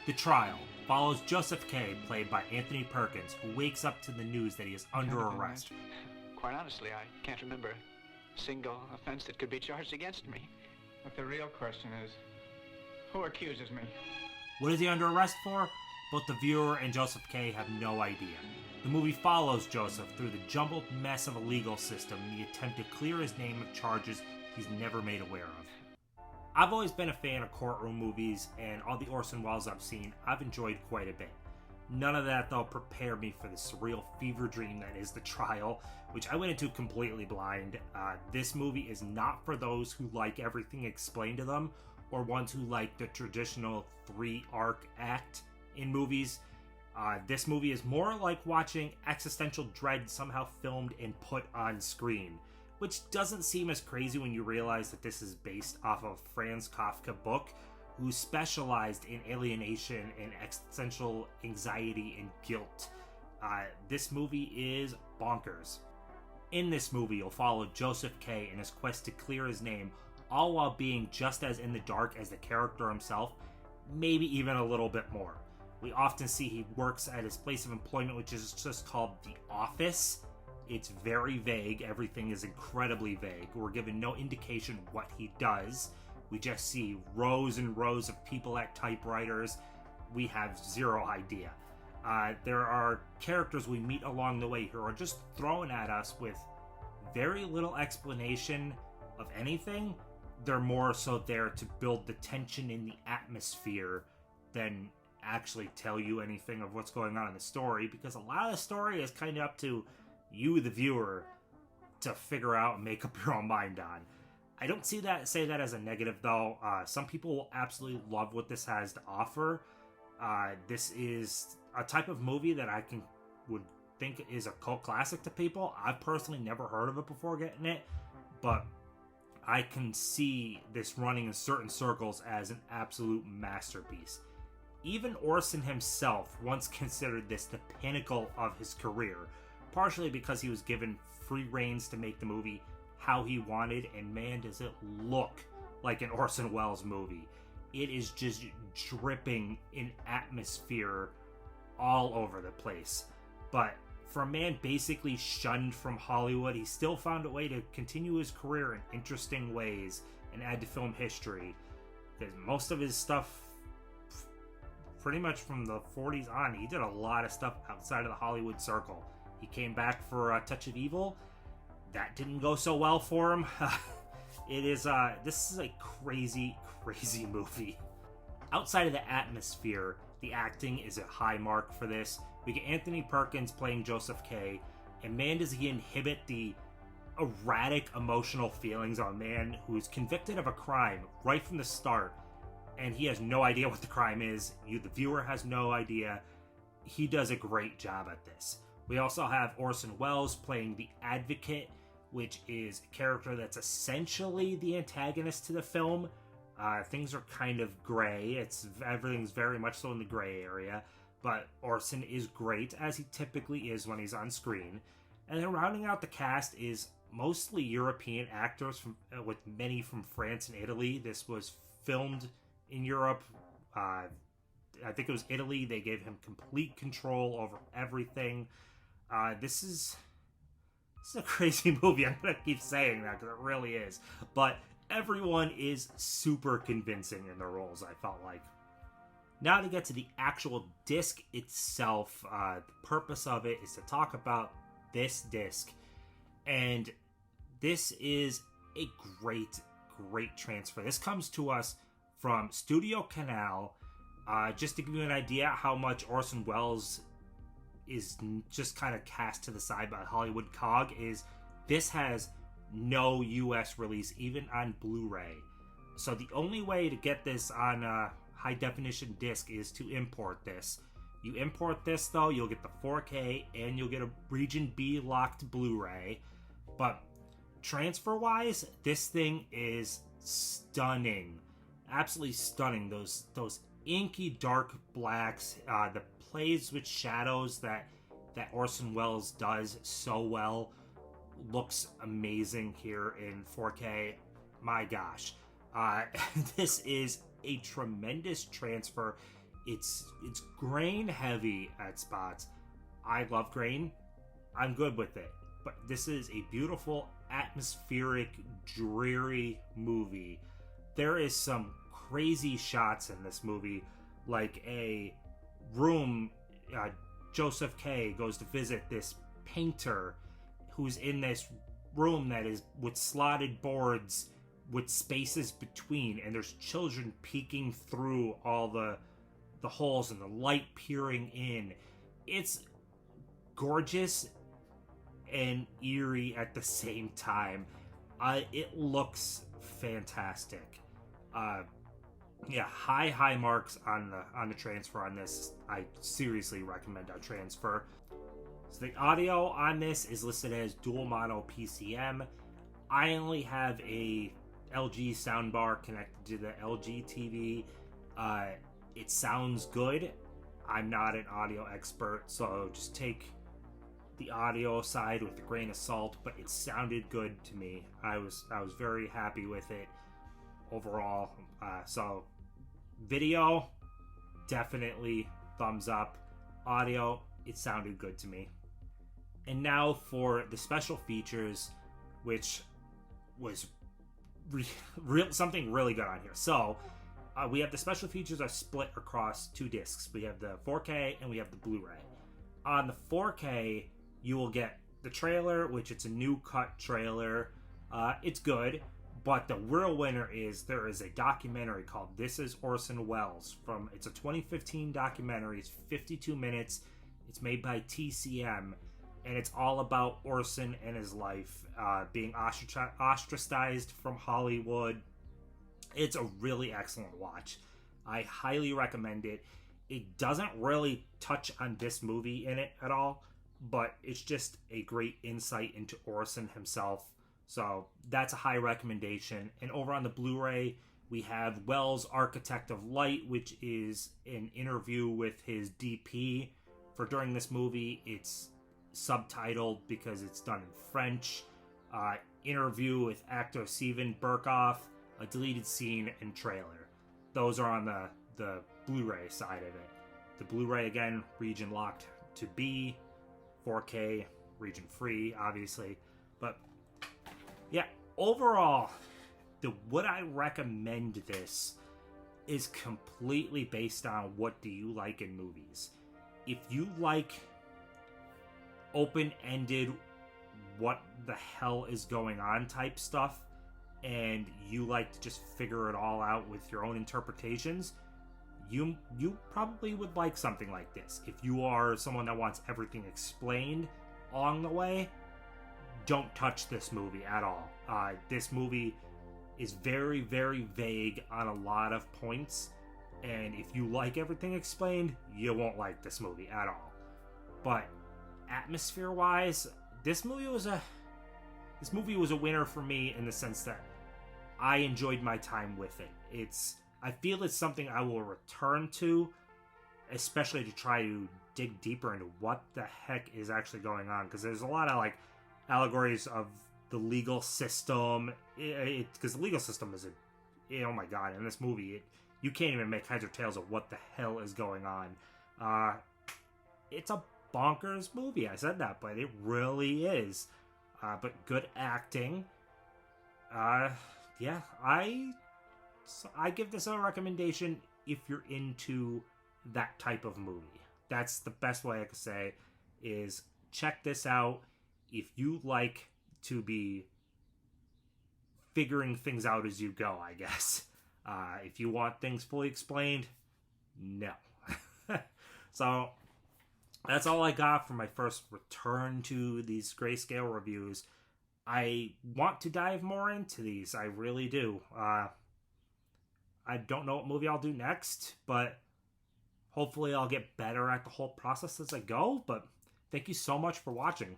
The trial follows Joseph K., played by Anthony Perkins, who wakes up to the news that he is under arrest. Quite honestly, I can't remember a single offense that could be charged against me. But the real question is, who accuses me? What is he under arrest for? Both the viewer and Joseph K. have no idea. The movie follows Joseph through the jumbled mess of a legal system in the attempt to clear his name of charges he's never made aware of. I've always been a fan of courtroom movies, and all the Orson Welles I've seen, I've enjoyed quite a bit. None of that, though, prepared me for the surreal fever dream that is The Trial, which I went into completely blind. This movie is not for those who like everything explained to them, or ones who like the traditional 3-arc act in movies. This movie is more like watching existential dread somehow filmed and put on screen, which doesn't seem as crazy when you realize that this is based off of Franz Kafka book, who specialized in alienation and existential anxiety and guilt. This movie is bonkers. In this movie, you'll follow Joseph K. in his quest to clear his name, all while being just as in the dark as the character himself, maybe even a little bit more. We often see he works at his place of employment, which is just called The Office. It's very vague. Everything is incredibly vague. We're given no indication what he does. We just see rows and rows of people at typewriters. We have zero idea. There are characters we meet along the way who are just thrown at us with very little explanation of anything. They're more so there to build the tension in the atmosphere than actually tell you anything of what's going on in the story, because a lot of the story is kind of up to you, the viewer, to figure out and make up your own mind on. I don't say that as a negative, though. Some people will absolutely love what this has to offer. This is a type of movie that would think is a cult classic to people. I've personally never heard of it before getting it, but I can see this running in certain circles as an absolute masterpiece. Even Orson himself once considered this the pinnacle of his career, partially because he was given free reins to make the movie how he wanted, and man, does it look like an Orson Welles movie. It is just dripping in atmosphere all over the place. But for a man basically shunned from Hollywood, he still found a way to continue his career in interesting ways and add to film history. Because most of his stuff, pretty much from the 40s on, he did a lot of stuff outside of the Hollywood circle. He came back for A Touch of Evil. That didn't go so well for him. This is a crazy, crazy movie. Outside of the atmosphere, the acting is a high mark for this. We get Anthony Perkins playing Joseph K., and man, does he inhibit the erratic emotional feelings of a man who's convicted of a crime right from the start, and he has no idea what the crime is. You, the viewer, has no idea. He does a great job at this. We also have Orson Welles playing the Advocate, which is a character that's essentially the antagonist to the film. Things are kind of gray. Everything's very much so in the gray area, but Orson is great, as he typically is when he's on screen. And then rounding out the cast is mostly European actors, with many from France and Italy. This was filmed in Europe. I think it was Italy. They gave him complete control over everything. This is a crazy movie. I'm going to keep saying that because it really is. But everyone is super convincing in their roles, I felt like. Now to get to the actual disc itself, the purpose of it is to talk about this disc. And this is a great, great transfer. This comes to us from StudioCanal. Just to give you an idea how much Orson Welles is just kind of cast to the side by Hollywood Cog, is this has no US release, even on Blu-ray. So the only way to get this on a high definition disc is to import this. You import this, though, you'll get the 4K and you'll get a Region B locked Blu-ray. But transfer wise, this thing is stunning. Absolutely stunning. Those inky dark blacks, the plays with shadows that Orson Welles does so well, looks amazing here in 4K. My gosh. This is a tremendous transfer. It's grain heavy at spots. I love grain. I'm good with it. But this is a beautiful, atmospheric, dreary movie. There is some crazy shots in this movie, like a room. Joseph K goes to visit this painter who's in this room that is with slotted boards with spaces between, and there's children peeking through all the holes and the light peering in. It's gorgeous and eerie at the same time. It looks fantastic. High marks on the transfer on this. I seriously recommend a transfer. So the audio on this is listed as dual mono PCM. I only have a LG soundbar connected to the LG TV. It sounds good. I'm not an audio expert, so just take the audio side with a grain of salt, but it sounded good to me. I was very happy with it overall. So video, definitely thumbs up. Audio, it sounded good to me. And now for the special features, which was something really good on here. So we have the special features are split across two discs. We have the 4K and we have the Blu-ray. On the 4K, you will get the trailer, which it's a new cut trailer. It's good, but the real winner is there is a documentary called This Is Orson Welles. It's a 2015 documentary. It's 52 minutes. It's made by TCM, and it's all about Orson and his life, being ostracized from Hollywood. It's a really excellent watch. I highly recommend it. It doesn't really touch on this movie in it at all, but it's just a great insight into Orson himself. So that's a high recommendation. And over on the Blu-ray, we have Welles' Architect of Light, which is an interview with his DP for during this movie. It's subtitled because it's done in French. Interview with actor Steven Berkoff, a deleted scene and trailer. Those are on the Blu-ray side of it. The Blu-ray, again, region locked to B, 4K, region free, obviously. But yeah, overall, would I recommend this is completely based on what do you like in movies. If you like open-ended, what the hell is going on type stuff, and you like to just figure it all out with your own interpretations, you probably would like something like this. If you are someone that wants everything explained along the way, don't touch this movie at all. This movie is very, very vague on a lot of points, and if you like everything explained, you won't like this movie at all. But atmosphere-wise, this movie was a winner for me in the sense that I enjoyed my time with it. I feel it's something I will return to, especially to try to dig deeper into what the heck is actually going on, because there's a lot of like allegories of the legal system, because the legal system is oh my god, in this movie you can't even make heads or tails of what the hell is going on. It's a bonkers movie. I said that, but it really is. But good acting. Yeah, I give this a recommendation if you're into that type of movie. That's the best way I could say, is check this out if you like to be figuring things out as you go, I guess. If you want things fully explained, no. So that's all I got for my first return to these Grayscale reviews. I want to dive more into these. I really do. I don't know what movie I'll do next, but hopefully I'll get better at the whole process as I go. But thank you so much for watching.